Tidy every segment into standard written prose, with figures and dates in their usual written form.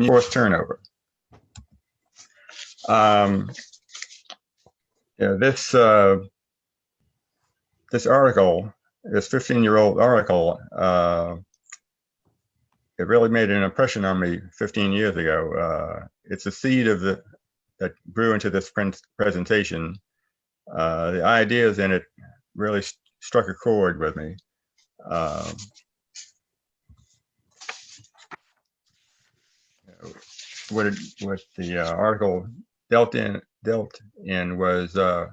forced turnover. This article, this 15-year-old article, it really made an impression on me 15 years ago. It's a seed of that grew into this presentation. The ideas in it really struck a chord with me. What the article dealt in was a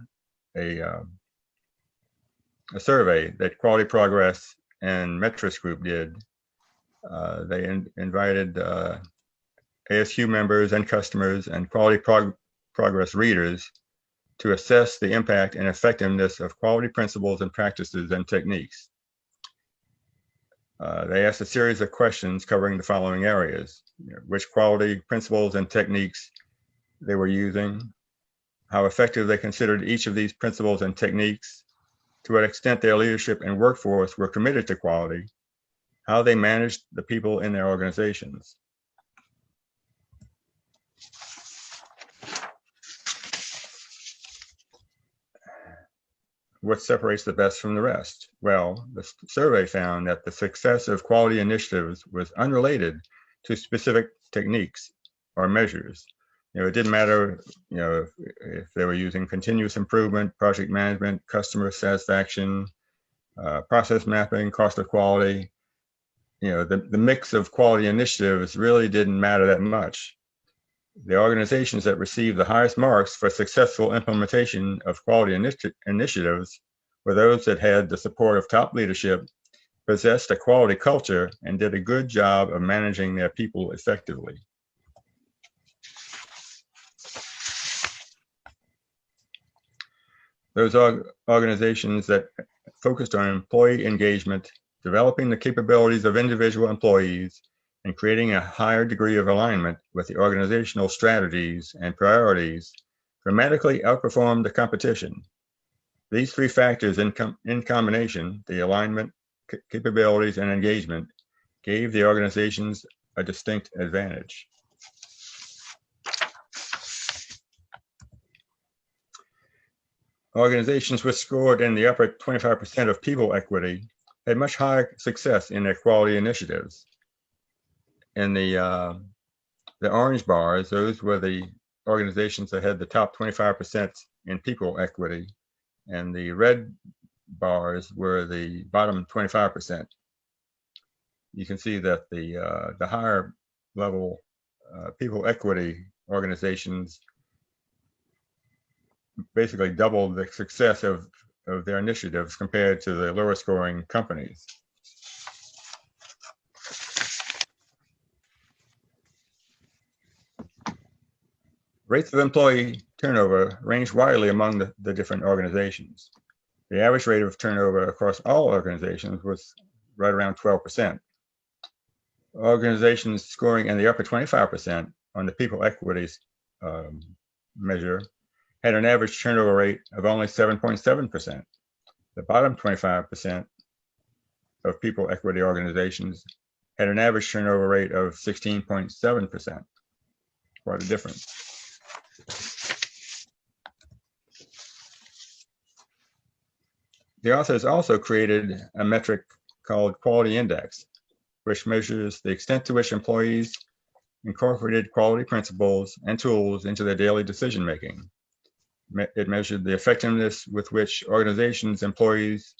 survey that Quality Progress and Metris Group did. They invited ASQ members and customers and Quality Progress readers to assess the impact and effectiveness of quality principles and practices and techniques. They asked a series of questions covering the following areas: which quality principles and techniques they were using, how effective they considered each of these principles and techniques, to what extent their leadership and workforce were committed to quality, how they managed the people in their organizations. What separates the best from the rest? Well, the survey found that the success of quality initiatives was unrelated to specific techniques or measures. It didn't matter, if they were using continuous improvement, project management, customer satisfaction, process mapping, cost of quality. The mix of quality initiatives really didn't matter that much. The organizations that received the highest marks for successful implementation of quality initiatives were those that had the support of top leadership, possessed a quality culture, and did a good job of managing their people effectively. Those organizations that focused on employee engagement, developing the capabilities of individual employees, and creating a higher degree of alignment with the organizational strategies and priorities dramatically outperformed the competition. These three factors in combination, the alignment, capabilities, and engagement, gave the organizations a distinct advantage. Organizations which scored in the upper 25% of people equity had much higher success in their quality initiatives. In the orange bars, those were the organizations that had the top 25% in people equity, and the red bars were the bottom 25%. You can see that the higher level people equity organizations basically doubled the success of their initiatives compared to the lower scoring companies. Rates of employee turnover range widely among the different organizations. The average rate of turnover across all organizations was right around 12%. Organizations scoring in the upper 25% on the people equities measure had an average turnover rate of only 7.7%. The bottom 25% of people equity organizations had an average turnover rate of 16.7%. Quite a difference. The authors also created a metric called Quality Index, which measures the extent to which employees incorporated quality principles and tools into their daily decision-making. It measured the effectiveness with which organizations' employees,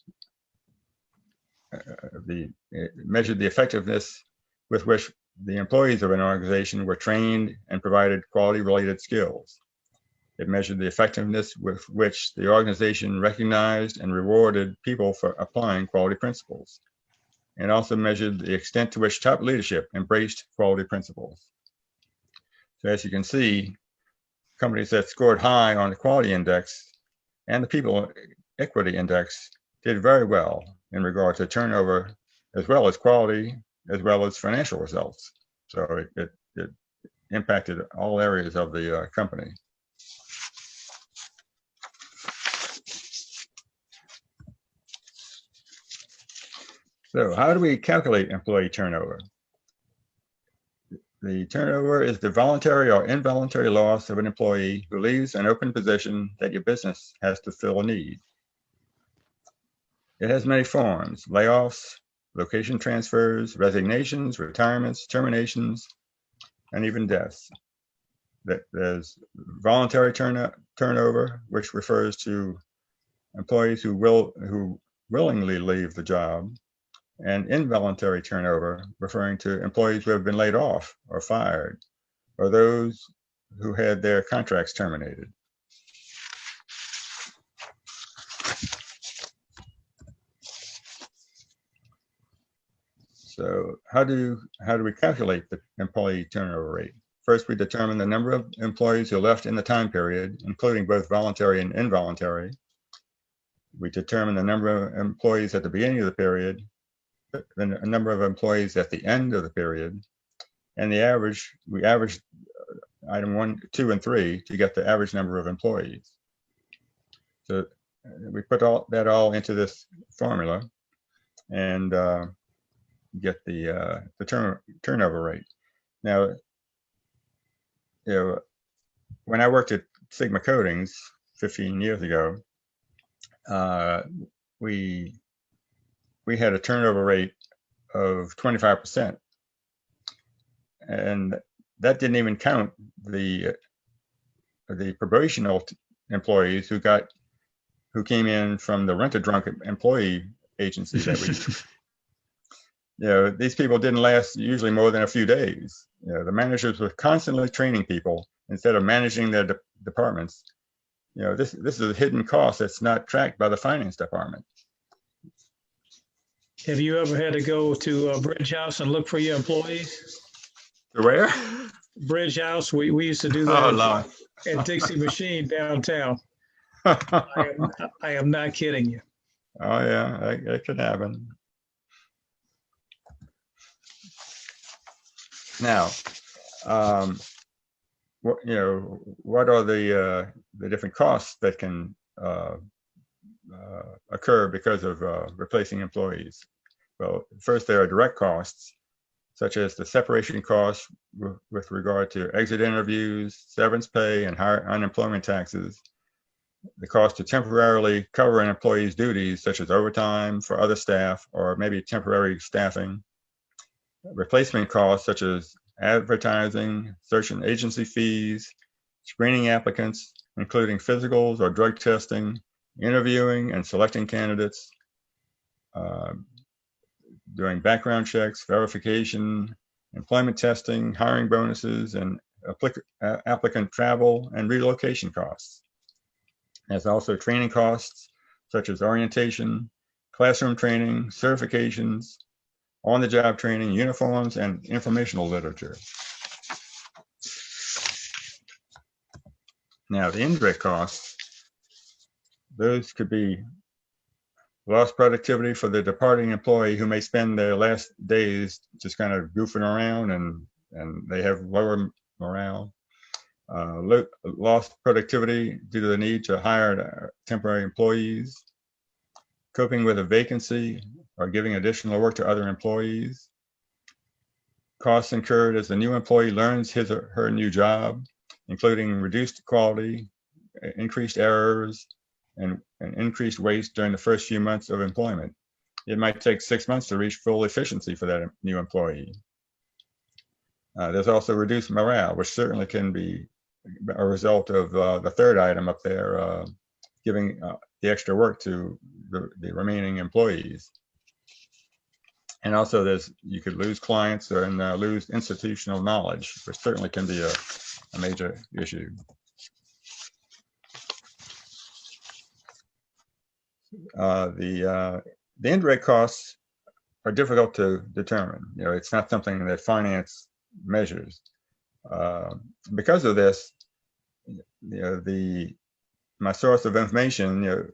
it measured the effectiveness with which the employees of an organization were trained and provided quality-related skills. It measured the effectiveness with which the organization recognized and rewarded people for applying quality principles, and also measured the extent to which top leadership embraced quality principles. So as you can see, companies that scored high on the quality index and the people equity index did very well in regard to turnover, as well as quality, as well as financial results. So it impacted all areas of the company. So how do we calculate employee turnover? The turnover is the voluntary or involuntary loss of an employee who leaves an open position that your business has to fill a need. It has many forms: layoffs, location transfers, resignations, retirements, terminations, and even deaths. There's voluntary turnover, which refers to employees who willingly leave the job, and involuntary turnover, referring to employees who have been laid off or fired, or those who had their contracts terminated. So how do we calculate the employee turnover rate? First, we determine the number of employees who left in the time period, including both voluntary and involuntary. We determine the number of employees at the beginning of the period, the number of employees at the end of the period, and the average. We average item 1, 2, and 3 to get the average number of employees. So we put that all into this formula and get the turnover rate. Now, when I worked at Sigma Coatings 15 years ago, we had a turnover rate of 25%, and that didn't even count the probational employees who came in from the rent-a-drunk employee agency that we. These people didn't last usually more than a few days. The managers were constantly training people instead of managing their departments. This is a hidden cost that's not tracked by the finance department. Have you ever had to go to Bridge House and look for your employees? To where? Bridge House. We used to do that at Dixie Machine downtown. I am not kidding you. Oh yeah, that could happen. Now, what are the different costs that can occur because of replacing employees? Well, first there are direct costs, such as the separation costs with regard to exit interviews, severance pay, and higher unemployment taxes. The cost to temporarily cover an employee's duties, such as overtime for other staff or maybe temporary staffing. Replacement costs, such as advertising, search and agency fees, screening applicants, including physicals or drug testing, interviewing and selecting candidates, doing background checks, verification, employment testing, hiring bonuses, and applicant travel and relocation costs. There's also training costs, such as orientation, classroom training, certifications, on-the-job training, uniforms, and informational literature. Now, the indirect costs, those could be lost productivity for the departing employee who may spend their last days just kind of goofing around and they have lower morale. Lost productivity due to the need to hire temporary employees, coping with a vacancy or giving additional work to other employees, costs incurred as the new employee learns his or her new job, including reduced quality, increased errors, and increased waste during the first few months of employment. It might take 6 months to reach full efficiency for that new employee. There's also reduced morale, which certainly can be a result of the third item up there, giving the extra work to the remaining employees. And also you could lose clients and lose institutional knowledge, which certainly can be a major issue. The indirect costs are difficult to determine. It's not something that finance measures. Because of this, my source of information,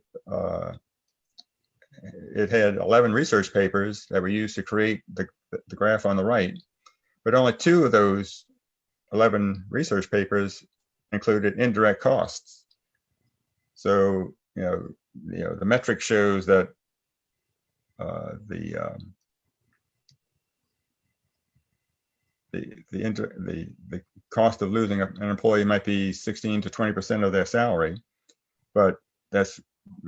it had 11 research papers that were used to create the graph on the right, but only 2 of those 11 research papers included indirect costs. So, the metric shows that the cost of losing an employee might be 16 to 20% of their salary, but that's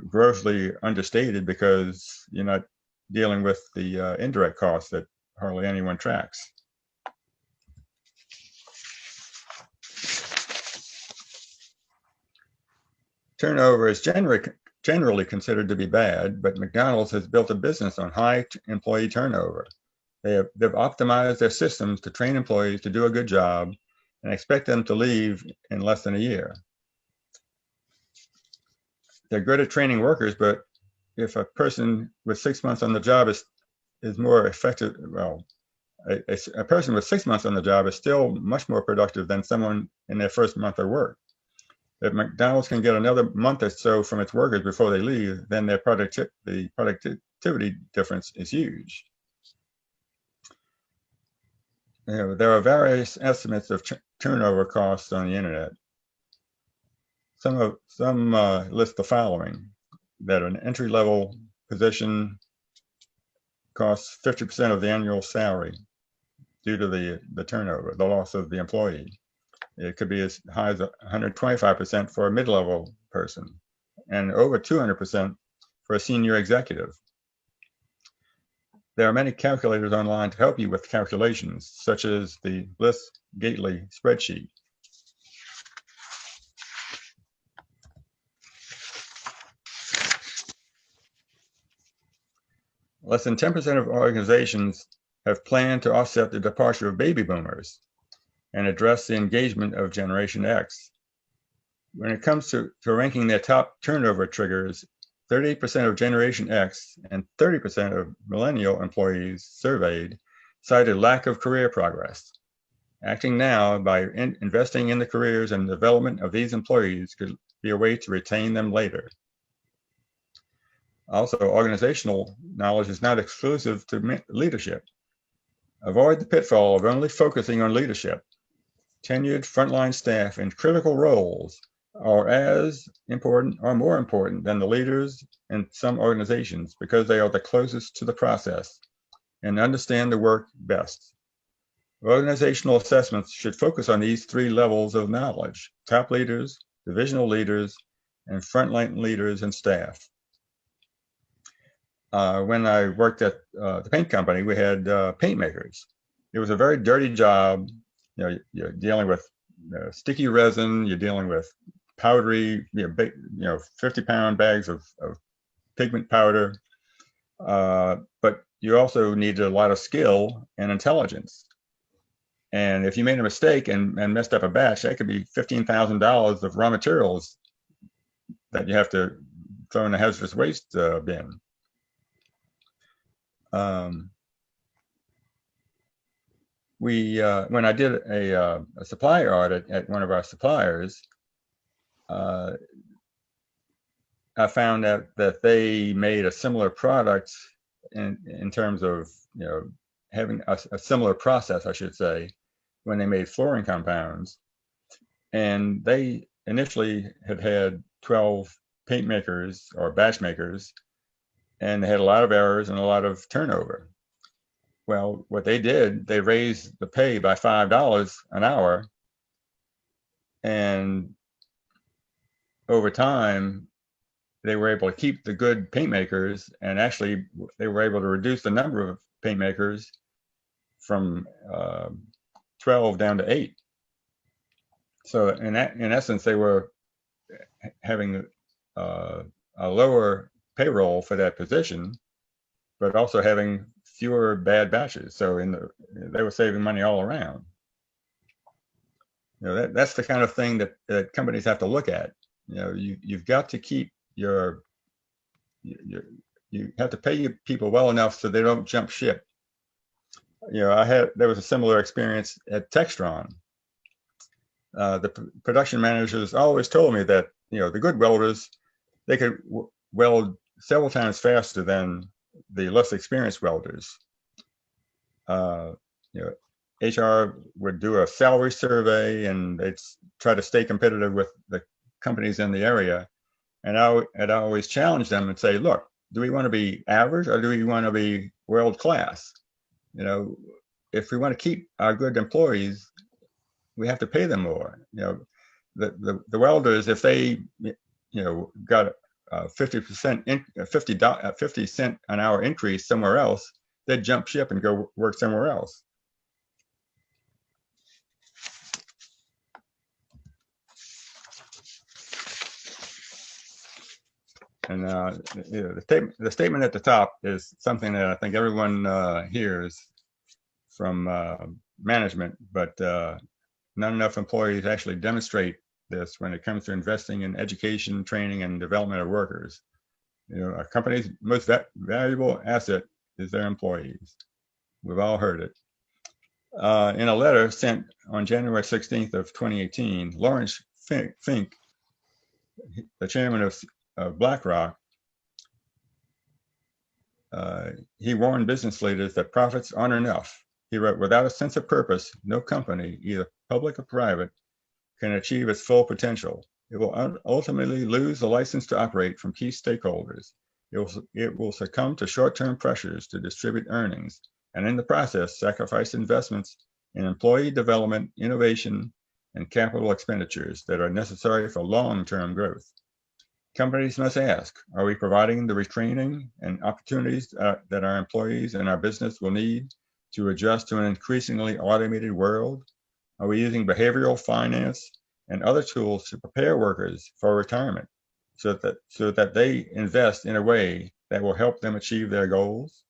grossly understated because you're not dealing with the indirect costs that hardly anyone tracks. Turnover is generally considered to be bad, but McDonald's has built a business on high employee turnover. They've optimized their systems to train employees to do a good job and expect them to leave in less than a year. They're good at training workers, but if a person with 6 months on the job is more effective, well, a person with 6 months on the job is still much more productive than someone in their first month of work. If McDonald's can get another month or so from its workers before they leave, then the productivity difference is huge. There are various estimates of turnover costs on the internet. Some list the following: that an entry-level position costs 50% of the annual salary due to the turnover, the loss of the employee. It could be as high as 125% for a mid-level person, and over 200% for a senior executive. There are many calculators online to help you with calculations, such as the Bliss-Gately spreadsheet. Less than 10% of organizations have planned to offset the departure of baby boomers and address the engagement of Generation X. When it comes to ranking their top turnover triggers, 38% of Generation X and 30% of millennial employees surveyed cited lack of career progress. Acting now by investing in the careers and development of these employees could be a way to retain them later. Also, organizational knowledge is not exclusive to leadership. Avoid the pitfall of only focusing on leadership. Tenured frontline staff in critical roles are as important or more important than the leaders in some organizations because they are the closest to the process and understand the work best. Organizational assessments should focus on these three levels of knowledge: top leaders, divisional leaders, and frontline leaders and staff. When I worked at the paint company, we had paint makers. It was a very dirty job. You're dealing with sticky resin. You're dealing with powdery, 50-pound bags of pigment powder. But you also needed a lot of skill and intelligence. And if you made a mistake and messed up a batch, that could be $15,000 of raw materials that you have to throw in the hazardous waste bin. When I did a supplier audit at one of our suppliers, I found out that they made a similar product in terms of having a similar process, I should say, when they made flooring compounds. And they initially had 12 paint makers or batch makers, and they had a lot of errors and a lot of turnover. Well, what they did, they raised the pay by $5 an hour, and over time, they were able to keep the good paint makers, and actually they were able to reduce the number of paint makers from 12 down to 8. So in essence, they were having a lower payroll for that position, but also having fewer bad batches. So they were saving money all around. That's the kind of thing that companies have to look at. You've got to keep you have to pay your people well enough so they don't jump ship. There was a similar experience at Textron. The production managers always told me that the good welders, they could weld several times faster than the less experienced welders. HR would do a salary survey, and they'd try to stay competitive with the companies in the area. And I'd always challenge them and say, look, do we want to be average or do we want to be world class? if we want to keep our good employees, we have to pay them more. The welders, if they got a 50 cent an hour increase somewhere else, they'd jump ship and go work somewhere else. And the statement at the top is something that I think everyone hears from management, but not enough employees actually demonstrate this when it comes to investing in education, training, and development of workers. A company's most valuable asset is their employees. We've all heard it. In a letter sent on January 16th of 2018, Lawrence Fink, the chairman of BlackRock, he warned business leaders that profits aren't enough. He wrote, "Without a sense of purpose, no company, either public or private, can achieve its full potential. It will ultimately lose the license to operate from key stakeholders. It will succumb to short-term pressures to distribute earnings, and in the process, sacrifice investments in employee development, innovation, and capital expenditures that are necessary for long-term growth. Companies must ask, are we providing the retraining and opportunities that our employees and our business will need to adjust to an increasingly automated world? Are we using behavioral finance and other tools to prepare workers for retirement so that they invest in a way that will help them achieve their goals?"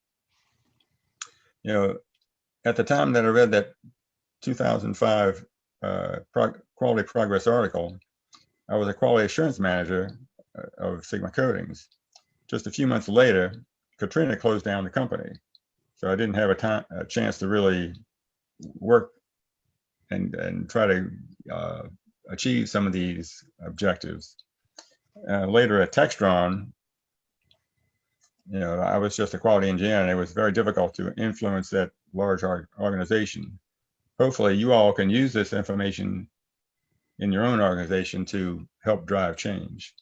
At the time that I read that 2005 Quality Progress article, I was a quality assurance manager of Sigma Coatings. Just a few months later, Katrina closed down the company. So I didn't have a chance to really work and try to achieve some of these objectives. Later at Textron, I was just a quality engineer, and it was very difficult to influence that large organization. Hopefully you all can use this information in your own organization to help drive change.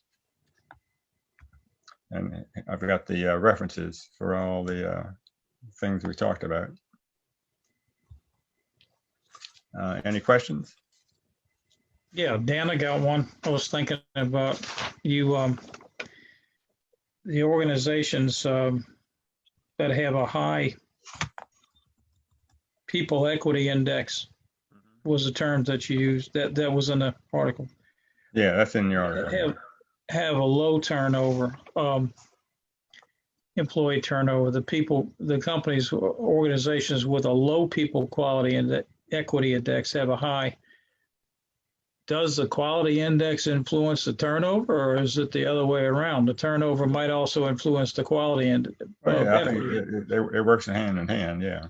And I've got the references for all the things we talked about. Any questions? Yeah, Dan, I got one. I was thinking about you, the organizations that have a high people equity index was the term that you used. That was in the article. Yeah, that's in the article. Have a low turnover, employee turnover. The companies, organizations with a low people quality and equity index have a high. Does the quality index influence the turnover, or is it the other way around? The turnover might also influence the quality index. Yeah, I think it works hand in hand. Yeah.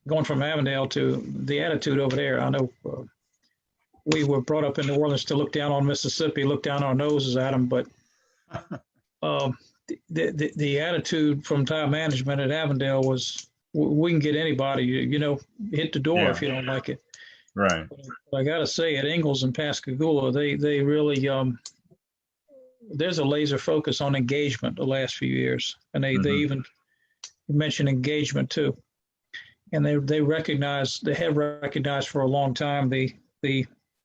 Going from Avondale to the attitude over there, I know we were brought up in New Orleans to look down on Mississippi, look down our noses at them, but the attitude from top management at Avondale was, we can get anybody, hit the door if you don't like it. Right. But I got to say, at Ingalls and Pascagoula, they really, there's a laser focus on engagement the last few years. And they even mentioned engagement too. And they have recognized for a long time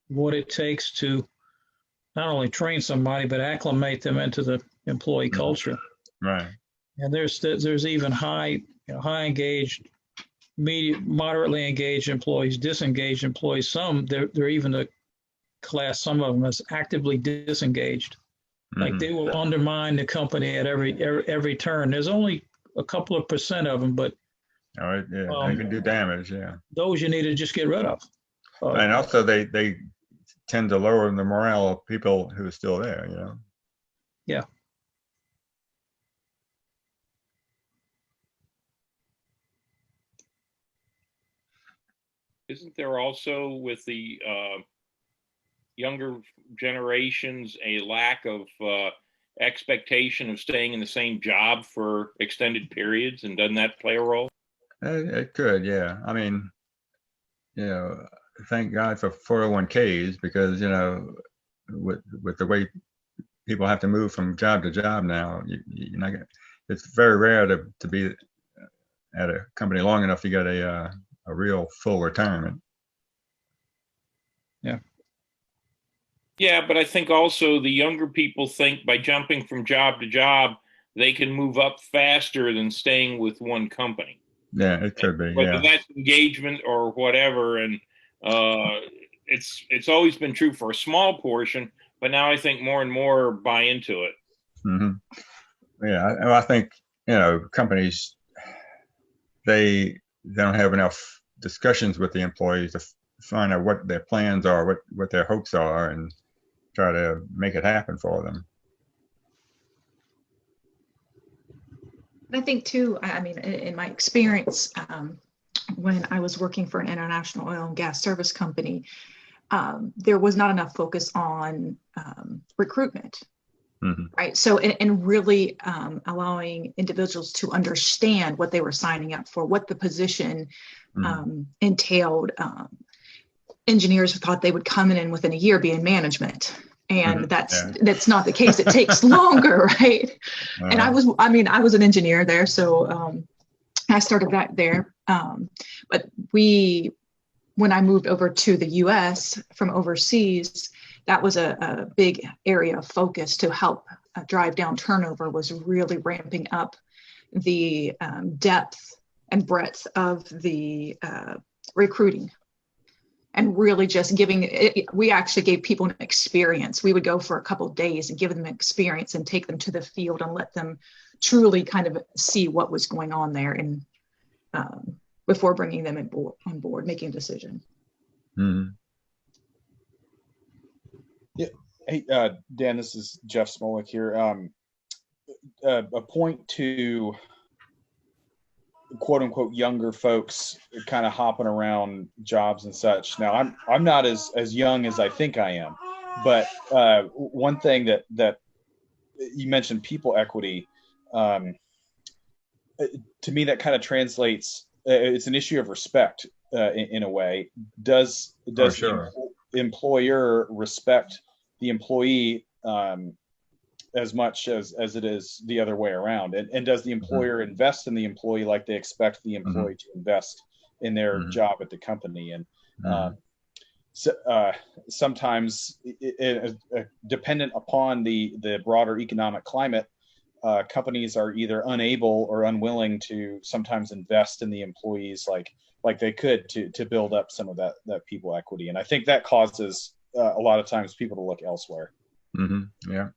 what it takes to not only train somebody, but acclimate them into the employee culture. Right. And there's even high engaged, moderately engaged employees, disengaged employees. Some they're even a class, some of them as actively disengaged. Like they will undermine the company at every turn. There's only a couple of % of them, but they can do damage. Yeah. Those you need to just get rid of. And also they tend to lower the morale of people who are still there. Yeah. Isn't there also with the younger generations a lack of expectation of staying in the same job for extended periods, and doesn't that play a role? It could, yeah. I mean, thank God for 401ks, because with the way people have to move from job to job now, you're not gonna, it's very rare to be at a company long enough to get a real full retirement. Yeah, but I think also the younger people think by jumping from job to job, they can move up faster than staying with one company. Yeah, it could be. Whether Yeah. that's engagement or whatever, and it's always been true for a small portion, but now I think more and more buy into it. Yeah, I think companies they don't have enough discussions with the employees to find out what their plans are, what their hopes are, and try to make it happen for them. I think too, I mean, in my experience, when I was working for an international oil and gas service company, there was not enough focus on recruitment, right? So, and really allowing individuals to understand what they were signing up for, what the position entailed. Engineers thought they would come in and within a year be in management. And that's not the case. It takes longer, right? And I was an engineer there, so I started back there. But when I moved over to the U.S. from overseas, that was a big area of focus to help drive down turnover. Was really ramping up the depth and breadth of the recruiting. And really just giving it, we actually gave people an experience. We would go for a couple of days and give them an experience and take them to the field and let them truly kind of see what was going on there, and before bringing them on board, making a decision. Yeah. Hey, Dan, this is Jeff Smolik here. A point to quote unquote younger folks kind of hopping around jobs and such. Now I'm not as young as I think I am, but one thing that you mentioned, people equity, to me that kind of translates, it's an issue of respect in a way. Does the employer respect the employee as much as it is the other way around? And does the employer invest in the employee like they expect the employee to invest in their job at the company? And sometimes dependent upon the broader economic climate, companies are either unable or unwilling to sometimes invest in the employees like they could to build up some of that people equity. And I think that causes a lot of times people to look elsewhere. Yeah.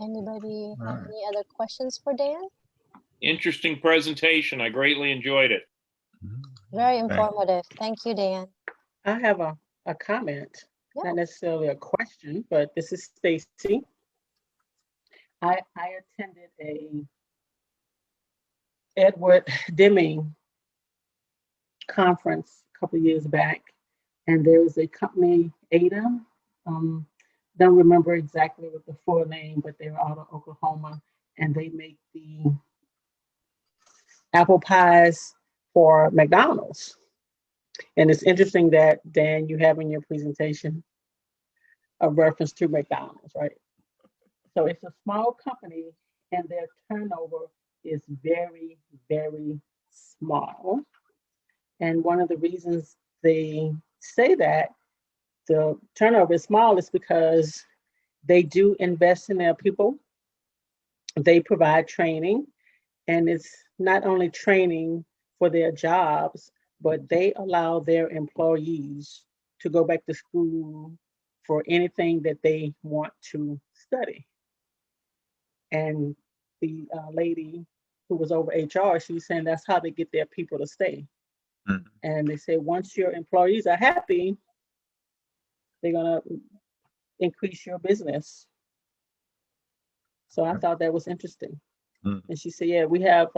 Anybody have any other questions for Dan? Interesting presentation. I greatly enjoyed it. Very informative. Thank you, Dan. I have a comment, not necessarily a question, but this is Stacy. I attended a Edward Deming conference a couple of years back, and there was a company, Ada. Don't remember exactly what the full name, but they're out of Oklahoma, and they make the apple pies for McDonald's. And it's interesting that, Dan, you have in your presentation a reference to McDonald's, right? So it's a small company, and their turnover is very, very small. And one of the reasons they say that the turnover is small is because they do invest in their people. They provide training, and it's not only training for their jobs, but they allow their employees to go back to school for anything that they want to study. And the lady who was over HR, she was saying that's how they get their people to stay. And they say once your employees are happy, they're gonna increase your business. So I thought that was interesting. And she said, yeah, we have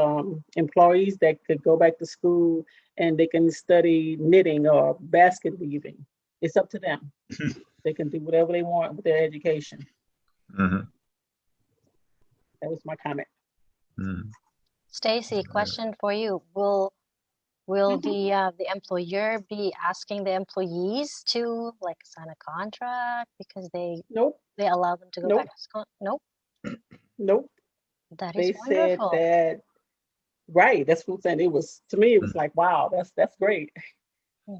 employees that could go back to school and they can study knitting or basket weaving. It's up to them. They can do whatever they want with their education. That was my comment. Stacy, question for you. Will Will the employer be asking the employees to like sign a contract because they Nope, allow them to go nope, back to school? Nope. nope. That is They said wonderful. that, right, that's what I'm saying. It was, to me, it was like, wow, that's great.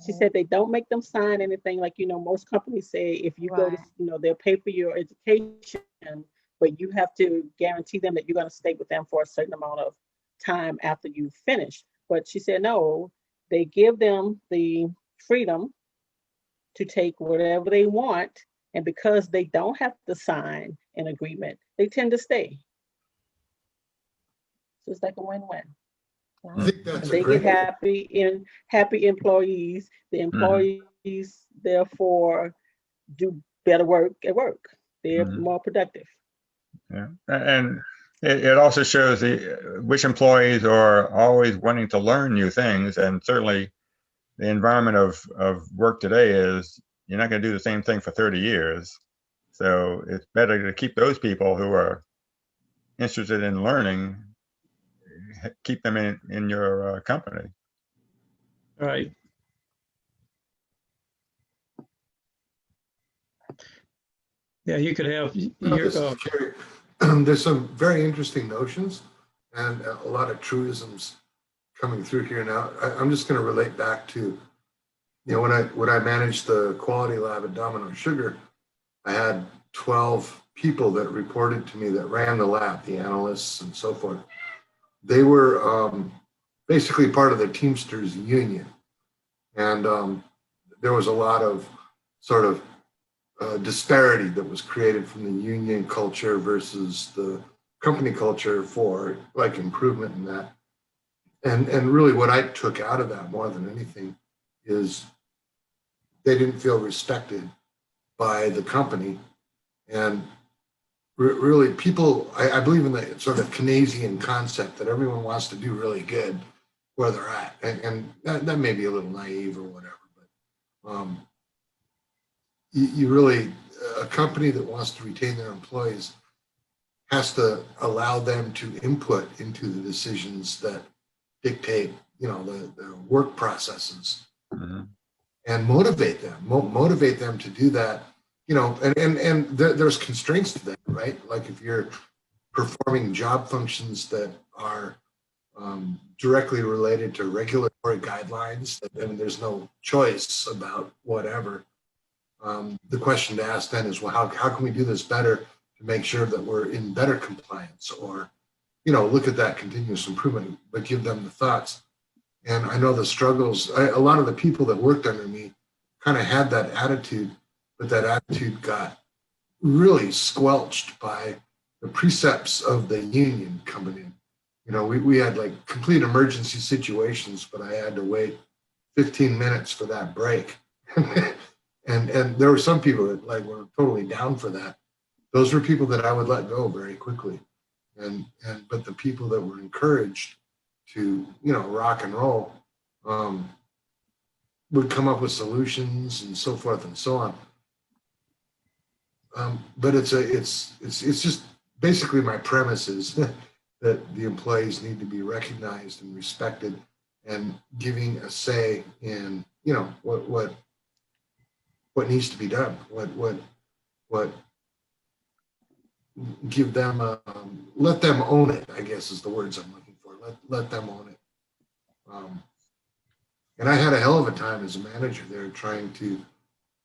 She Mhm. said they don't make them sign anything. Like, most companies say if you go to, Right. they'll pay for your education, but you have to guarantee them that you're going to stay with them for a certain amount of time after you finish. But she said, no, they give them the freedom to take whatever they want. And because they don't have to sign an agreement, they tend to stay. So it's like a win-win. I think that's a They get great. happy employees. The employees therefore do better work at work. They're more productive. Yeah, and it also shows which employees are always wanting to learn new things, and certainly the environment of work today is you're not going to do the same thing for 30 years. So it's better to keep those people who are interested in learning, keep them in your company. Right. Yeah, you could have This is your, Jerry. There's some very interesting notions and a lot of truisms coming through here now. I'm just going to relate back to, when I managed the quality lab at Domino Sugar, I had 12 people that reported to me that ran the lab, the analysts and so forth. They were basically part of the Teamsters union. And there was a lot of sort of disparity that was created from the union culture versus the company culture for like improvement in that. And really what I took out of that more than anything is they didn't feel respected by the company. And really people, I believe in the sort of Keynesian concept that everyone wants to do really good where they're at. And that may be a little naive or whatever, but you really, a company that wants to retain their employees has to allow them to input into the decisions that dictate, the work processes, and motivate them to do that. And there's constraints to that, right? Like if you're performing job functions that are directly related to regulatory guidelines, and there's no choice about whatever. The question to ask then is, well, how can we do this better to make sure that we're in better compliance, or, look at that continuous improvement, but give them the thoughts. And I know the struggles, a lot of the people that worked under me kind of had that attitude, but that attitude got really squelched by the precepts of the union coming in. We had like complete emergency situations, but I had to wait 15 minutes for that break. And there were some people that like were totally down for that. Those were people that I would let go very quickly. But the people that were encouraged to, rock and roll, would come up with solutions and so forth and so on. But it's just basically my premise is that the employees need to be recognized and respected, and giving a say in, what needs to be done, what give them, let them own it, I guess is the words I'm looking for. Let them own it. And I had a hell of a time as a manager there trying to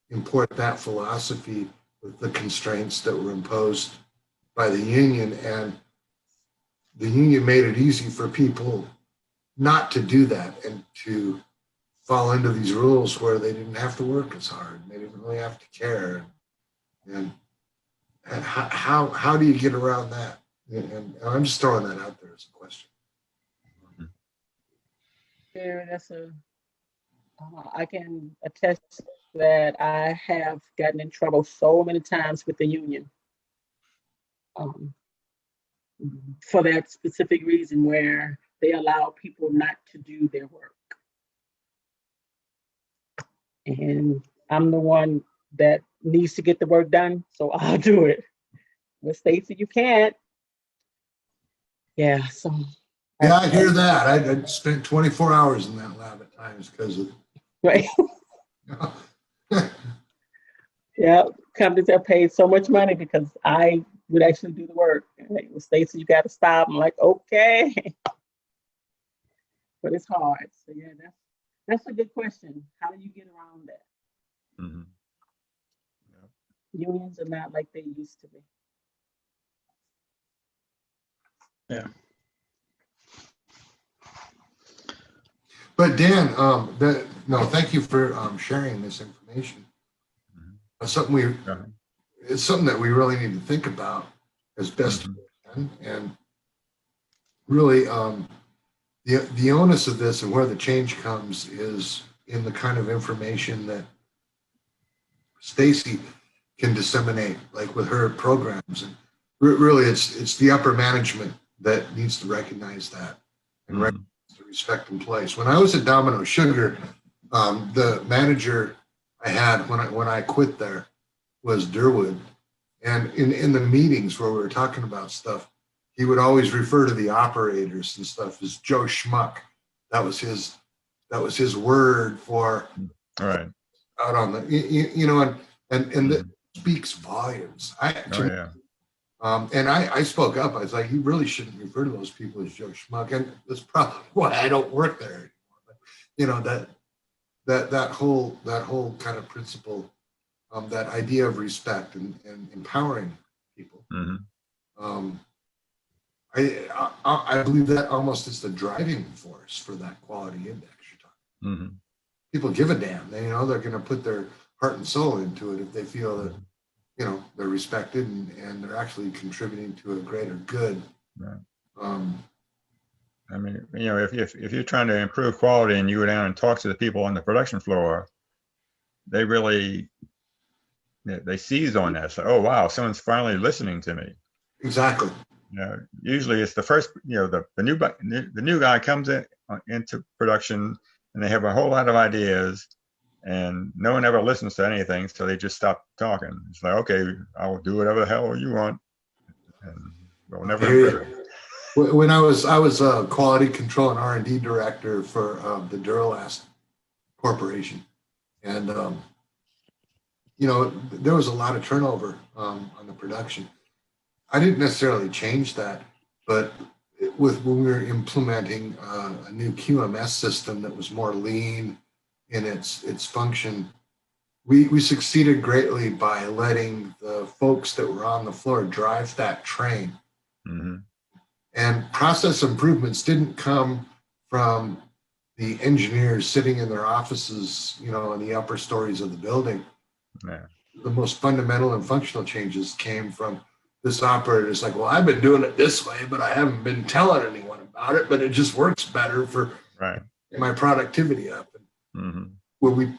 import that philosophy with the constraints that were imposed by the union. And the union made it easy for people not to do that and to fall into these rules where they didn't have to work as hard. They didn't really have to care. And how do you get around that? And I'm just throwing that out there as a question. Yeah, I can attest that I have gotten in trouble so many times with the union for that specific reason, where they allow people not to do their work. And I'm the one that needs to get the work done, so I'll do it. But Stacey, you can't. Yeah, so Yeah, I hear that. I spent 24 hours in that lab at times because of. Right. Yeah, companies are paid so much money because I would actually do the work. And like, well, Stacey, you got to stop. I'm like, okay, but it's hard. So yeah, that's a good question. How do you get around that? Mhm. Unions are not like they used to be. Yeah. But Dan, thank you for sharing this information. It's something it's something that we really need to think about as best we can, and really the onus of this and where the change comes is in the kind of information that Stacey can disseminate, like with her programs. And really, it's the upper management that needs to recognize that and recognize the respect in place. When I was at Domino Sugar, the manager I had when I quit there was Durwood, and in the meetings where we were talking about stuff, he would always refer to the operators and stuff as Joe Schmuck. That was his word for All right. out on the and that speaks volumes. And I spoke up. I was like, you really shouldn't refer to those people as Joe Schmuck, and that's probably why I don't work there anymore. But that whole kind of principle, that idea of respect and empowering people. I believe that almost is the driving force for that quality index you're talking. People give a damn. They're going to put their heart and soul into it if they feel that they're respected and they're actually contributing to a greater good. Right. I mean, if you're trying to improve quality and you go down and talk to the people on the production floor, they really they seize on that. So, oh wow, someone's finally listening to me. Exactly. Usually it's the first, the new guy comes into production and they have a whole lot of ideas, and no one ever listens to anything, so they just stop talking. It's like, okay, I will do whatever the hell you want, and we'll never improve. When I was a quality control and R&D director for the Duralast Corporation, and there was a lot of turnover on the production. I didn't necessarily change that, but when we were implementing a new QMS system that was more lean in its function, we succeeded greatly by letting the folks that were on the floor drive that train. And process improvements didn't come from the engineers sitting in their offices, in the upper stories of the building. Yeah. The most fundamental and functional changes came from this operator. It's like, well, I've been doing it this way, but I haven't been telling anyone about it, but it just works better for my productivity up. And when we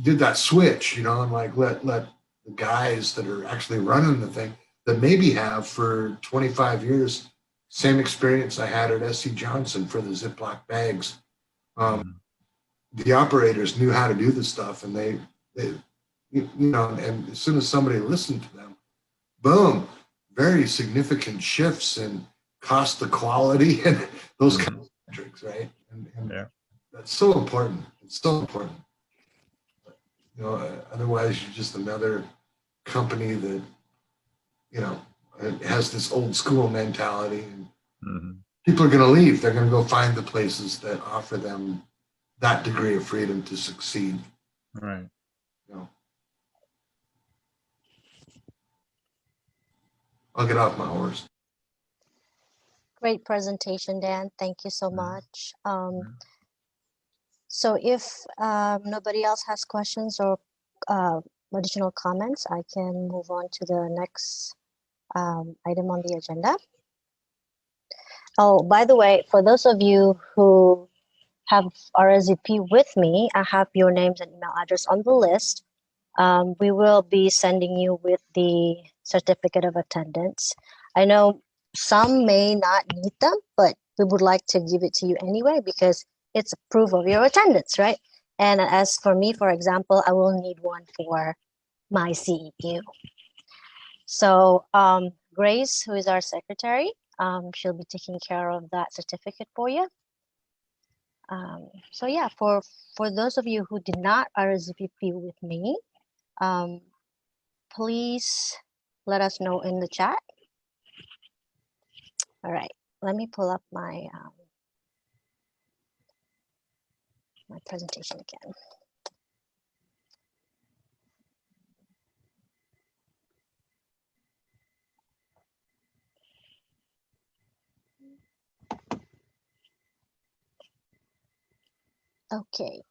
did that switch, and like let the guys that are actually running the thing that maybe have for 25 years, same experience I had at SC Johnson for the Ziploc bags. The operators knew how to do the stuff, and they and as soon as somebody listened to them, boom, very significant shifts in cost to quality and those kind of metrics, right? And that's so important. It's so important. Otherwise you're just another company that, has this old school mentality, and people are going to leave. They're going to go find the places that offer them that degree of freedom to succeed. Right. I'll get off my horse. Great presentation, Dan. Thank you so much. So if nobody else has questions or additional comments, I can move on to the next item on the agenda. Oh, by the way, for those of you who have RSVP with me, I have your names and email address on the list. We will be sending you with the certificate of attendance. I know some may not need them, but we would like to give it to you anyway because it's a proof of your attendance, right? And as for me, for example, I will need one for my CEQ. So Grace, who is our secretary, She'll be taking care of that certificate for you. So yeah, for those of you who did not RSVP with me, please let us know in the chat. All right, let me pull up my my presentation again. Okay,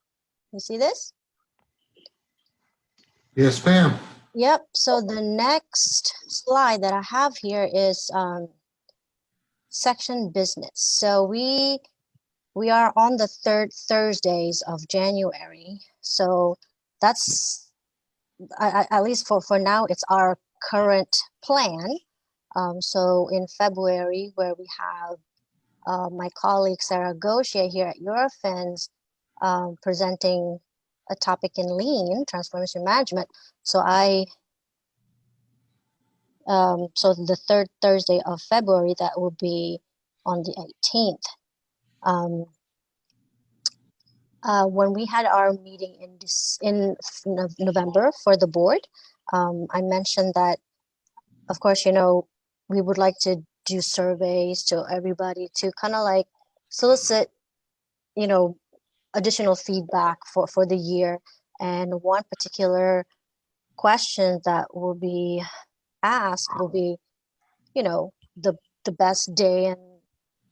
you see this? Yes, ma'am. Yep, so the next slide that I have here is section business. So we are on the third Thursdays of January. So that's, at least for now, it's our current plan. So in February, where we have my colleague Sarah Gaucher here at Eurofins presenting a topic in lean transformation management. So so the third Thursday of February, that will be on the 18th. When we had our meeting in November for the board, I mentioned that, of course, we would like to do surveys to everybody to kind of like solicit, additional feedback for the year. And one particular question that will be asked will be, the best day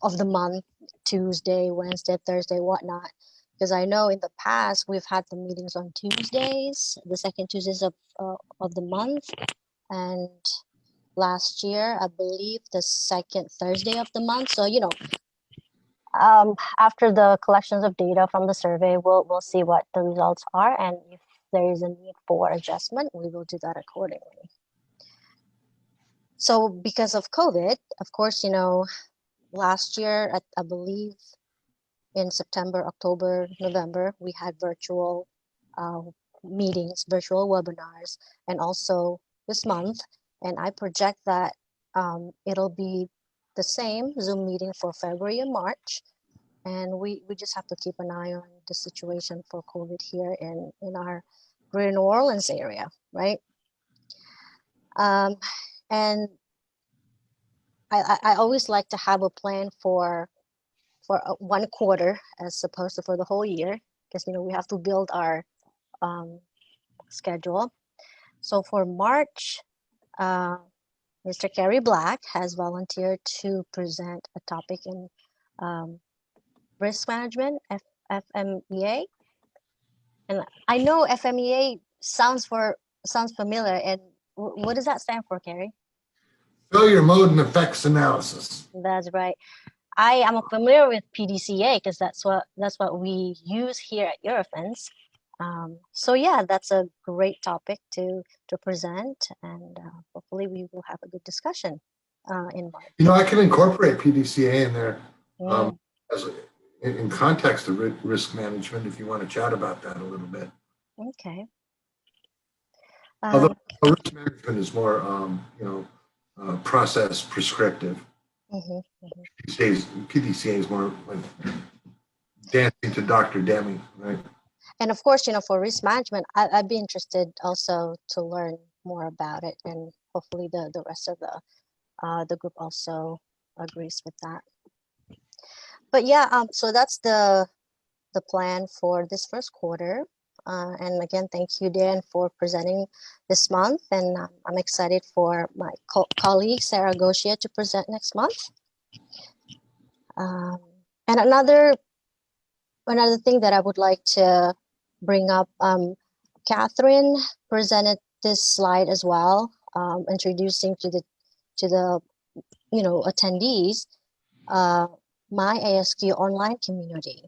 of the month, Tuesday, Wednesday, Thursday, whatnot. Because I know in the past we've had the meetings on Tuesdays, the second Tuesdays of the month, and last year I believe the second Thursday of the month. So after the collections of data from the survey, we'll see what the results are, and if there is a need for adjustment, we will do that accordingly. So because of COVID, of course, last year, I believe in September, October, November, we had virtual meetings, virtual webinars, and also this month. And I project that it'll be the same Zoom meeting for February and March. And we just have to keep an eye on the situation for COVID here in our Greater New Orleans area, right? And I always like to have a plan for 1 quarter as opposed to for the whole year, because we have to build our schedule. So for March, Mr. Kerry Black has volunteered to present a topic in risk management, FMEA. And I know FMEA sounds familiar. And what does that stand for, Kerry? Failure mode and effects analysis. That's right. I am familiar with PDCA because that's what we use here at Eurofins. So yeah, that's a great topic to present, and hopefully we will have a good discussion in March. I can incorporate PDCA in there in context of risk management if you want to chat about that a little bit. Okay. Although risk management is more, process prescriptive. PDCA is more like dancing to Dr. Demi, right? And of course, for risk management, I'd be interested also to learn more about it, and hopefully the rest of the group also agrees with that. But yeah, so that's the plan for this first quarter. And again, thank you, Dan, for presenting this month. And I'm excited for my colleague, Sarah Gaucher, to present next month. And another thing that I would like to bring up, Catherine presented this slide as well, introducing to the attendees myASQ online community.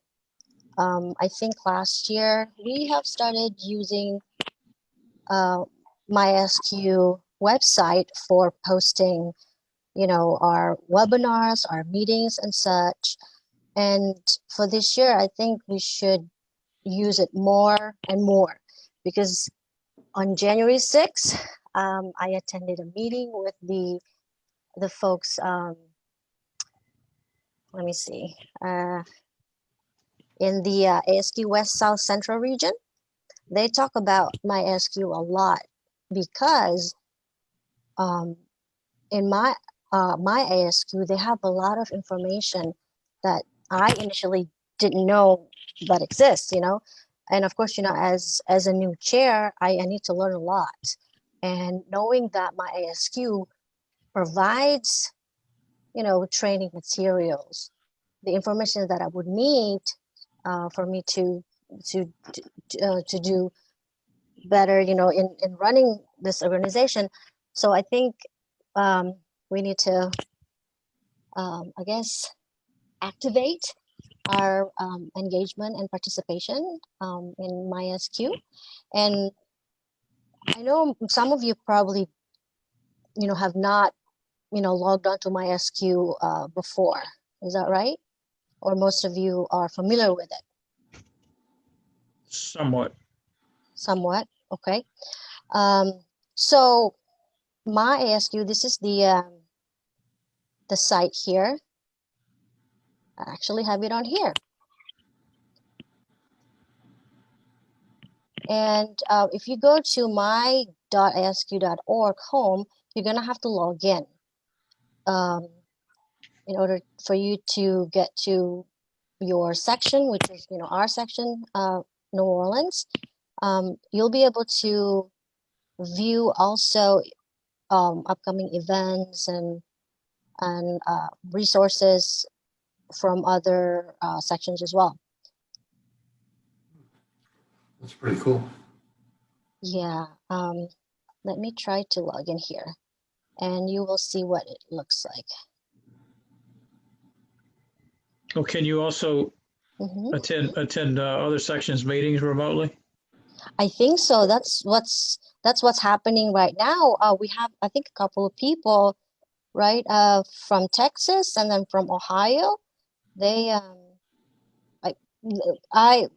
I think last year we have started using myASQ website for posting, our webinars, our meetings and such. And for this year, I think we should use it more and more, because on January 6th, I attended a meeting with the folks let me see, in the ASQ West South Central region, they talk about myASQ a lot because in myASQ, they have a lot of information that I initially didn't know that exists, and of course, as a new chair, I need to learn a lot, and knowing that myASQ provides, training materials, the information that I would need for me to do better, in running this organization. So I think we need to, I guess, activate our engagement and participation in myASQ. And I know some of you probably, have not, logged onto myASQ before. Is that right? Or most of you are familiar with it? Somewhat. Somewhat, okay. So myASQ, this is the site here. I actually have it on here. And if you go to my.asq.org home, you're gonna have to log in order for you to get to your section, which is, our section, New Orleans. You'll be able to view also upcoming events and resources from other sections as well. That's pretty cool. Yeah, let me try to log in here and you will see what it looks like. Oh, can you also attend other sections meetings remotely? I think so. That's what's happening right now. We have, I think, a couple of people, right, from Texas and then from Ohio. They,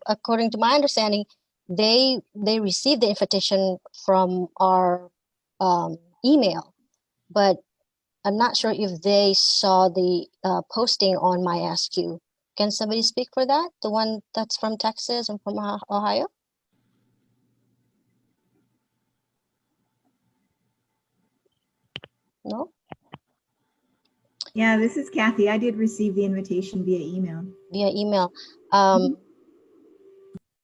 according to my understanding, they received the invitation from our email, but I'm not sure if they saw the posting on myASQ. Can somebody speak for that? The one that's from Texas and from Ohio? No? Yeah, this is Kathy. I did receive the invitation via email. Via email.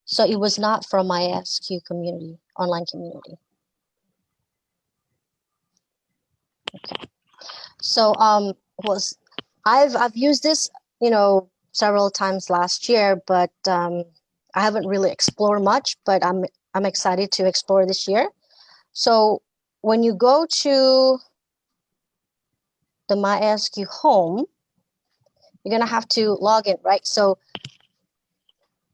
So it was not from myASQ community, online community. Okay. So I've used this, several times last year, but I haven't really explored much, but I'm excited to explore this year. So when you go to the myASQ home, you're gonna have to log in, right? So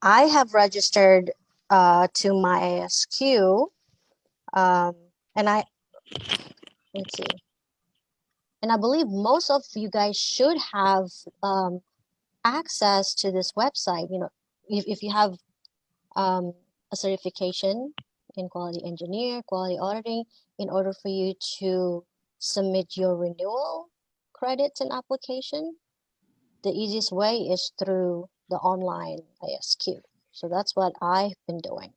I have registered to myASQ, and let's see. And I believe most of you guys should have access to this website. If you have a certification in quality engineer, quality auditing, in order for you to submit your renewal credits and application, the easiest way is through the online ASQ. So that's what I've been doing.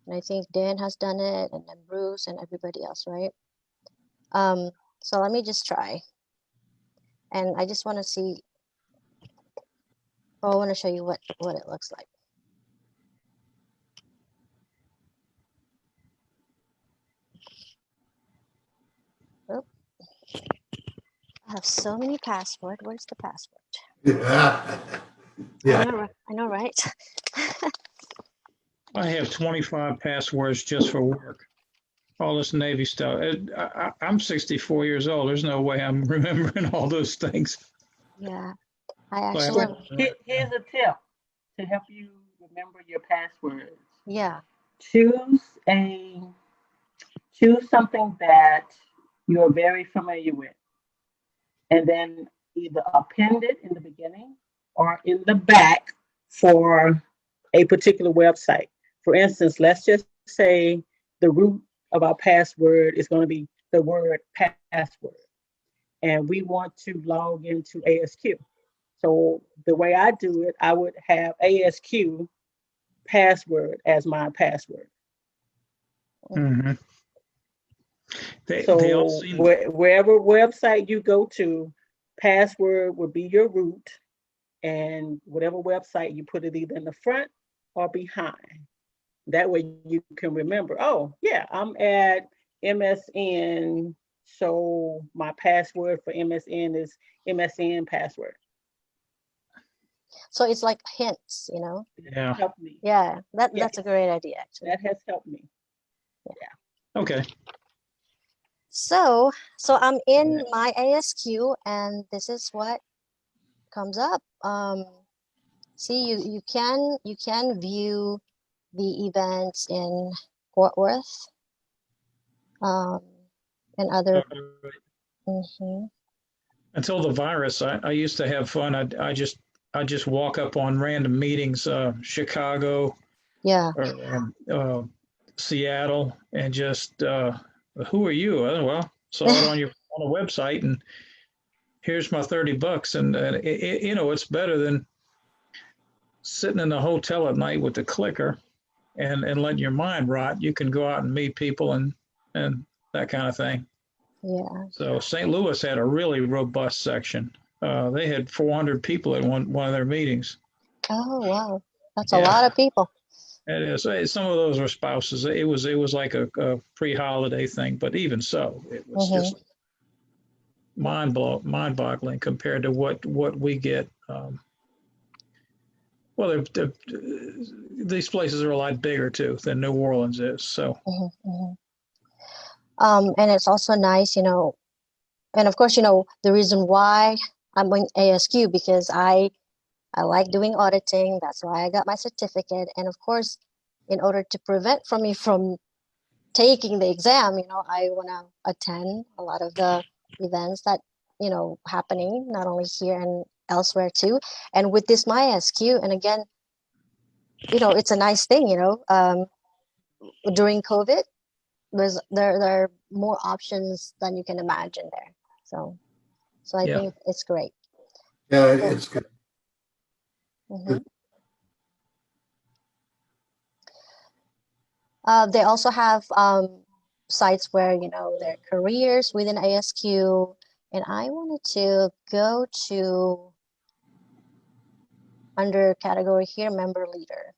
And I think Dan has done it, and then Bruce and everybody else, right? So let me just try. And I just want to see, I want to show you what it looks like. Oh, I have so many passwords. Where's the password? Yeah. Yeah. I know, right? I have 25 passwords just for work. All this Navy stuff. I'm 64 years old. There's no way I'm remembering all those things. Yeah, I actually. Here's a tip to help you remember your passwords. Yeah. Choose something that you are very familiar with, and then either append it in the beginning or in the back for a particular website. For instance, let's just say the root of our password is going to be the word password, and we want to log into ASQ. So the way I do it, I would have ASQ password as my password. Mm-hmm. They all So seem. wherever website you go to, password will be your root, and whatever website you put it either in the front or behind. That way you can remember, oh yeah, I'm at MSN, so my password for MSN is MSN password. So it's like hints, you know? Yeah. Help me. Yeah, Yes. that's a great idea, actually. That has helped me. Okay. So I'm in myASQ, and this is what comes up. See, you can view the events in Fort Worth, and other. Mhm. Until the virus, I used to have fun. I just walk up on random meetings, Chicago Yeah. or Seattle, and just who are you? Well, saw it on a website, and here's my $30, and you know, it's better than sitting in a hotel at night with the clicker and letting your mind rot. You can go out and meet people and that kind of thing. Yeah. So St. Louis had a really robust section. They had 400 people at one of their meetings. Oh wow, that's a lot of people. It is. Some of those were spouses. It was like a pre-holiday thing, but even so, it was just mind-boggling compared to what we get. Well, these places are a lot bigger too than New Orleans is. So. And it's also nice, you know, and of course, you know, the reason why I'm in ASQ, because I like doing auditing. That's why I got my certificate. And of course, in order to prevent from me from taking the exam, you know, I want to attend a lot of the events that, you know, happening not only here and elsewhere too. And with this myASQ, and again, you know, it's a nice thing, you know, during COVID, there are more options than you can imagine there. So I think it's great. Yeah, it's good. They also have sites where, you know, their careers within ASQ, and I wanted to go to under category here, member leader.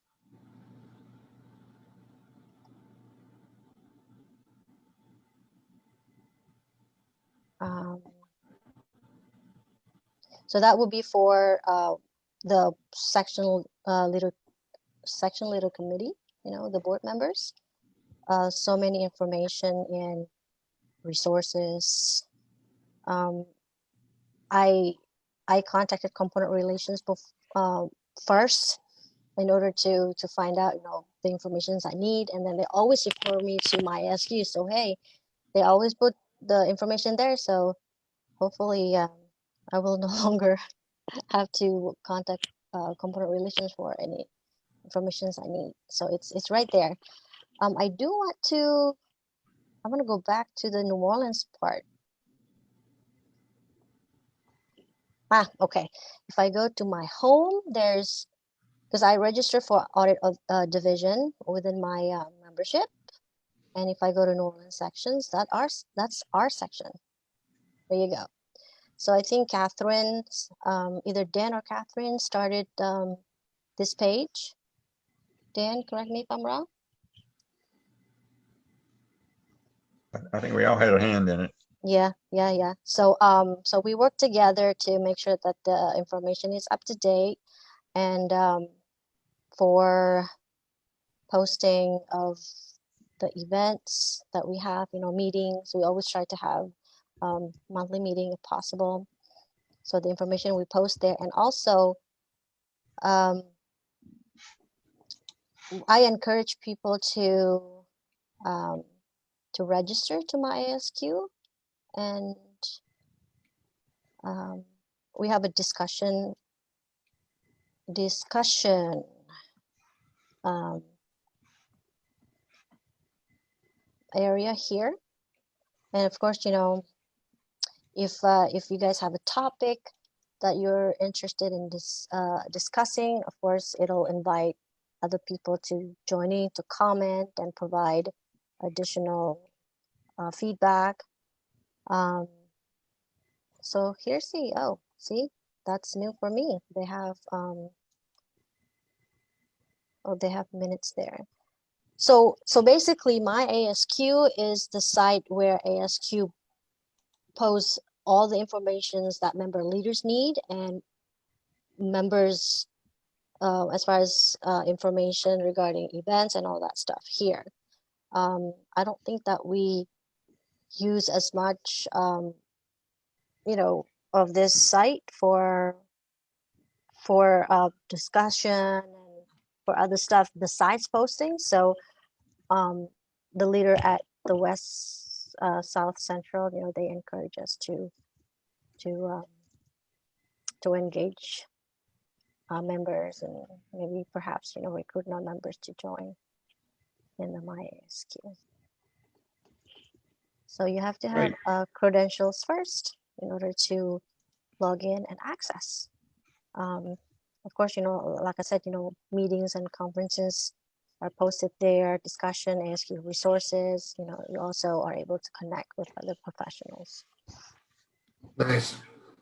So that would be for the section leader committee, you know, the board members. So many information and resources. I contacted component relations first in order to find out, you know, the information I need, and then they always refer me to myASQ. So hey, they always put the information there. So hopefully, I will no longer have to contact component relations for any information I need. So it's right there. I do want to. I'm gonna go back to the New Orleans part. Okay. If I go to my home, there's, because I register for audit of division within my membership, and if I go to New Orleans sections, that's our section. There you go. So I think Catherine, either Dan or Catherine started this page. Dan, correct me if I'm wrong. I think we all had a hand in it. Yeah. So so we work together to make sure that the information is up to date, and for posting of the events that we have, you know, meetings. We always try to have monthly meeting if possible. So the information we post there, and also I encourage people to register to myASQ, and we have a discussion area here, and of course, you know, if you guys have a topic that you're interested in this discussing, of course, it'll invite other people to join in, to comment and provide additional feedback. So here's the, oh, see, that's new for me. They have, oh, they have minutes there. So basically myASQ is the site where ASQ posts all the informations that member leaders need, and members, as far as information regarding events and all that stuff here. I don't think that we use as much, you know, of this site for discussion and for other stuff besides posting. So the leader at the West South Central, you know, they encourage us to engage members and maybe perhaps, you know, recruit non-members to join in the myASQ. So you have to have credentials first in order to log in and access. Of course, you know, like I said, you know, meetings and conferences are posted there, discussion, ASQ resources, you know, you also are able to connect with other professionals. Nice.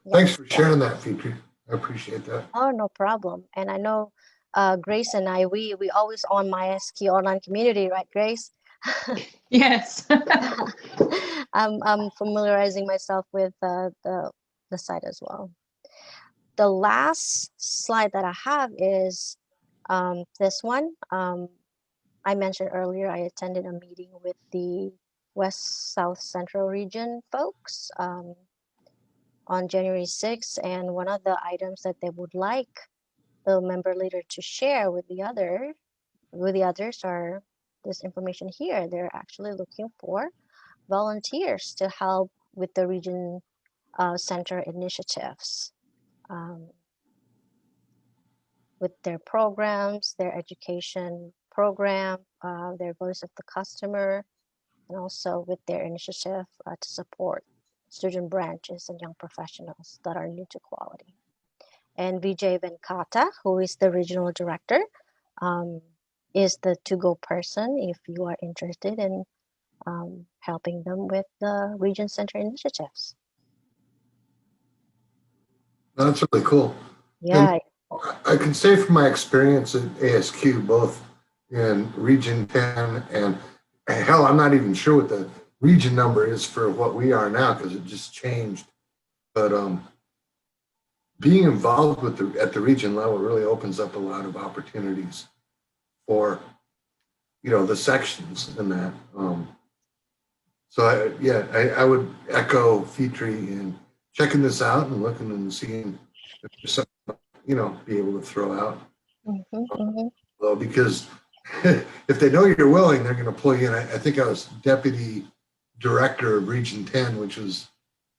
Yeah. Thanks for sharing that, Fitri. I appreciate that. Oh, no problem. And I know Grace and I, we always on myASQ online community, right, Grace? Yes. I'm familiarizing myself with the site as well. The last slide that I have is this one. I mentioned earlier, I attended a meeting with the West South Central region folks on January 6th, and one of the items that they would like the member leader to share with the others are this information here. They're actually looking for volunteers to help with the region center initiatives, with their programs, their education program, their voice of the customer, and also with their initiative to support student branches and young professionals that are new to quality. And Vijay Venkata, who is the regional director, is the to-go person if you are interested in helping them with the region center initiatives. That's really cool. Yeah. And I can say from my experience at ASQ, both in Region 10 and hell, I'm not even sure what the region number is for what we are now because it just changed. But being involved with at the region level really opens up a lot of opportunities for, you know, the sections in that. So I would echo Fitri in checking this out and looking and seeing if there's something, you know, be able to throw out. Well, because if they know you're willing, they're going to pull you in. I think I was deputy director of Region 10, which was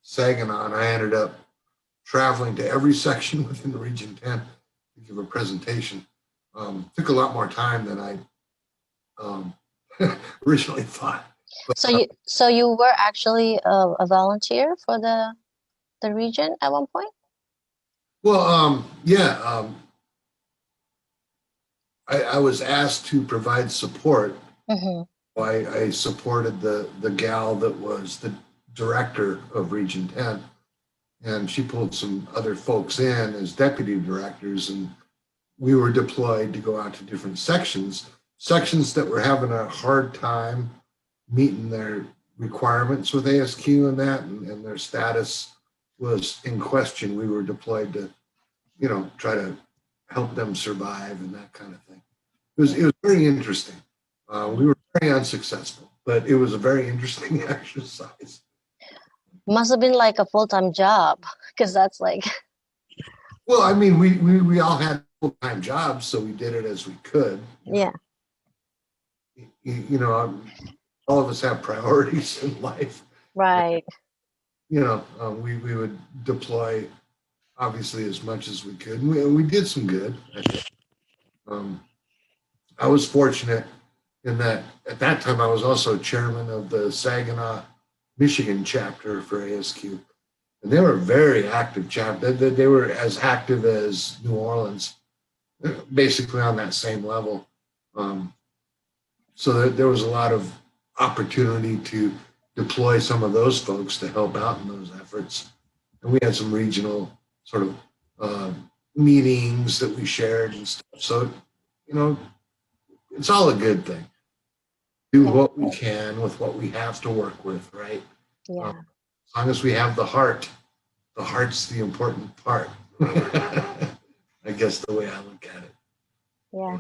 Saginaw, and I ended up traveling to every section within the Region 10 to give a presentation. Took a lot more time than I originally thought. But, so you were actually a volunteer for the region at one point? Well, I was asked to provide support. I supported the gal that was the director of Region 10, and she pulled some other folks in as deputy directors, and we were deployed to go out to different sections that were having a hard time meeting their requirements with ASQ and that, and their status was in question. We were deployed to, you know, try to help them survive and that kind of thing. It was very interesting. We were very unsuccessful, but it was a very interesting exercise. Must have been like a full-time job, because that's like. Well, I mean, we all had full-time jobs, so we did it as we could. Yeah. You know, all of us have priorities in life. Right. You know, we would deploy obviously as much as we could. And we did some good, I think. I was fortunate in that at that time I was also chairman of the Saginaw, Michigan chapter for ASQ. And they were very active They were as active as New Orleans, basically on that same level. So there was a lot of opportunity to deploy some of those folks to help out in those efforts. And we had some regional sort of meetings that we shared and stuff. So, it's all a good thing. Do what we can with what we have to work with, right? Yeah. As long as we have the heart's the important part. I guess the way I look at it. Yeah.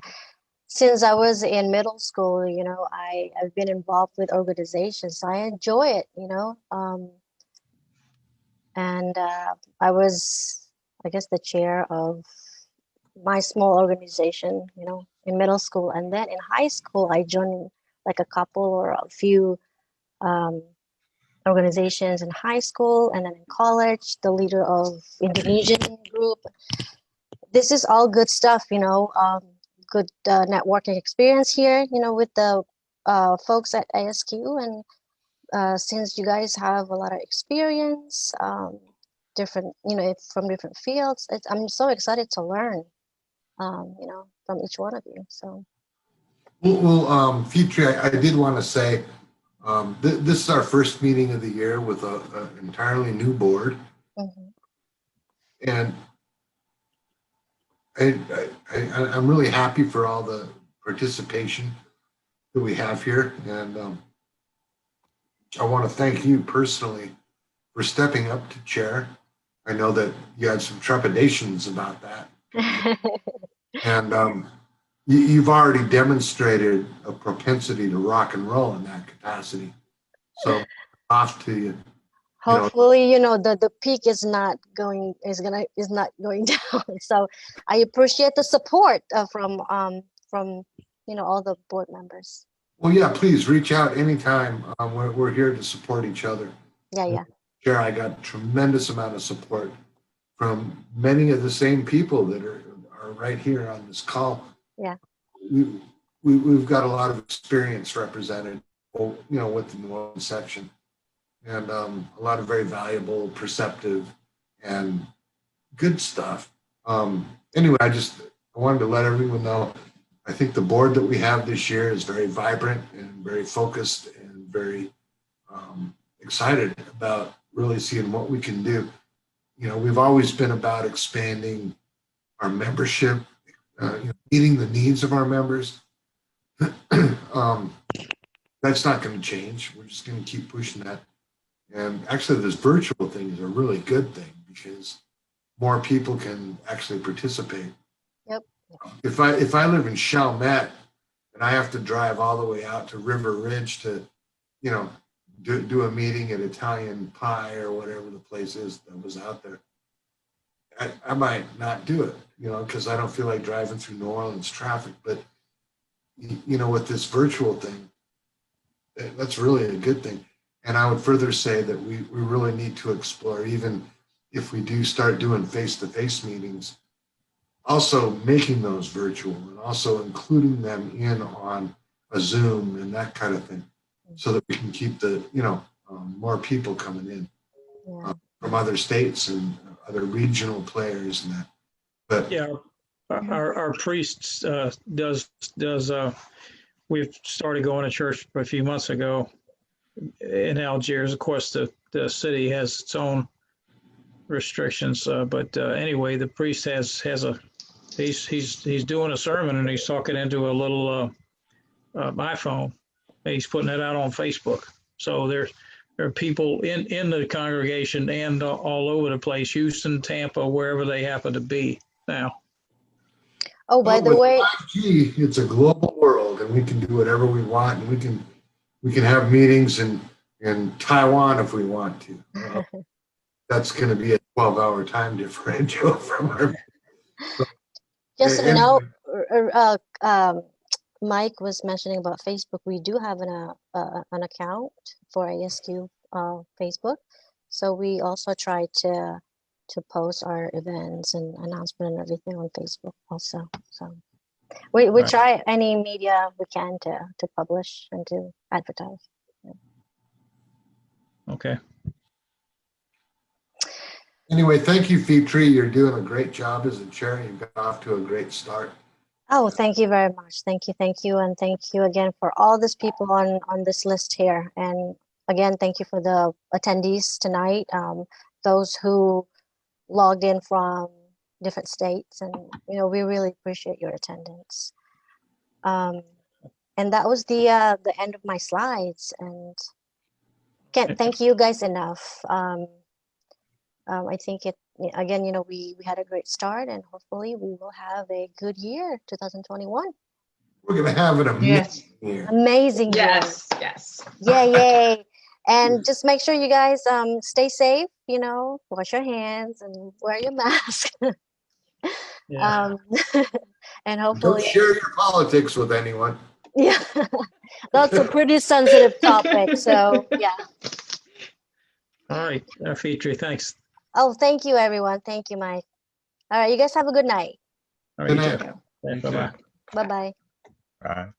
Since I was in middle school, I've been involved with organizations. So I enjoy it, and I was, I guess, the chair of my small organization, in middle school. And then in high school, I joined like a couple or a few organizations in high school, and then in college, the leader of Indonesian group. This is all good stuff, good networking experience here, with the folks at ASQ. And since you guys have a lot of experience, different, from different fields, I'm so excited to learn, from each one of you. So. Well, Fitri, I did want to say, this is our first meeting of the year with an entirely new board. And I'm really happy for all the participation that we have here. And I want to thank you personally for stepping up to chair. I know that you had some trepidations about that. And you've already demonstrated a propensity to rock and roll in that capacity. So off to you. Hopefully, the peak is not going down. So I appreciate the support from all the board members. Well, yeah, please reach out anytime. We're here to support each other. Yeah. Chair, I got tremendous amount of support from many of the same people that are right here on this call. Yeah. We've got a lot of experience represented, with the New Orleans section. And a lot of very valuable, perceptive, and good stuff. Anyway, I wanted to let everyone know, I think the board that we have this year is very vibrant and very focused and very excited about really seeing what we can do. We've always been about expanding our membership, meeting the needs of our members. That's not going to change. We're just going to keep pushing that. And actually, this virtual thing is a really good thing because more people can actually participate. Yep. If I live in Chalmette and I have to drive all the way out to River Ridge to, do a meeting at Italian Pie or whatever the place is that was out there, I might not do it, because I don't feel like driving through New Orleans traffic. But, with this virtual thing, that's really a good thing. And I would further say that we really need to explore, even if we do start doing face-to-face meetings, also making those virtual and also including them in on a Zoom and that kind of thing, so that we can keep the, more people coming in from other states and other regional players and that. But yeah, our priests we've started going to church a few months ago in Algiers. Of course, the city has its own restrictions, but anyway, the priest he's doing a sermon and he's talking into a little iPhone. He's putting it out on Facebook. So there are people in the congregation and all over the place, Houston, Tampa, wherever they happen to be now. Oh, by the way, 5G, it's a global world, and we can do whatever we want, and we can have meetings in Taiwan if we want to. That's going to be a 12-hour time differential from our. Just a note, Mike was mentioning about Facebook. We do have an account for ASQ Facebook, so we also try to post our events and announcement and everything on Facebook also. So we try any media we can to publish and to advertise. Okay. Anyway, thank you, Fitri. You're doing a great job as a chair. You got off to a great start. Oh, thank you very much. Thank you, and thank you again for all these people on this list here. And again, thank you for the attendees tonight. Those who logged in from different states, and we really appreciate your attendance. And that was the end of my slides, and can't thank you guys enough. I think again, we had a great start, and hopefully we will have a good year, 2021. We're going to have an amazing Yes. year. Amazing year. Yes. Yay. And just make sure you guys stay safe, wash your hands and wear your mask. Yeah. And Don't hopefully, share your politics with anyone. yeah, that's a pretty sensitive topic. So yeah. All right, Fitri, thanks. Oh, thank you, everyone. Thank you, Mike. All right, you guys have a good night. All right, Good you night. too. You Bye-bye. too. Bye-bye. Bye.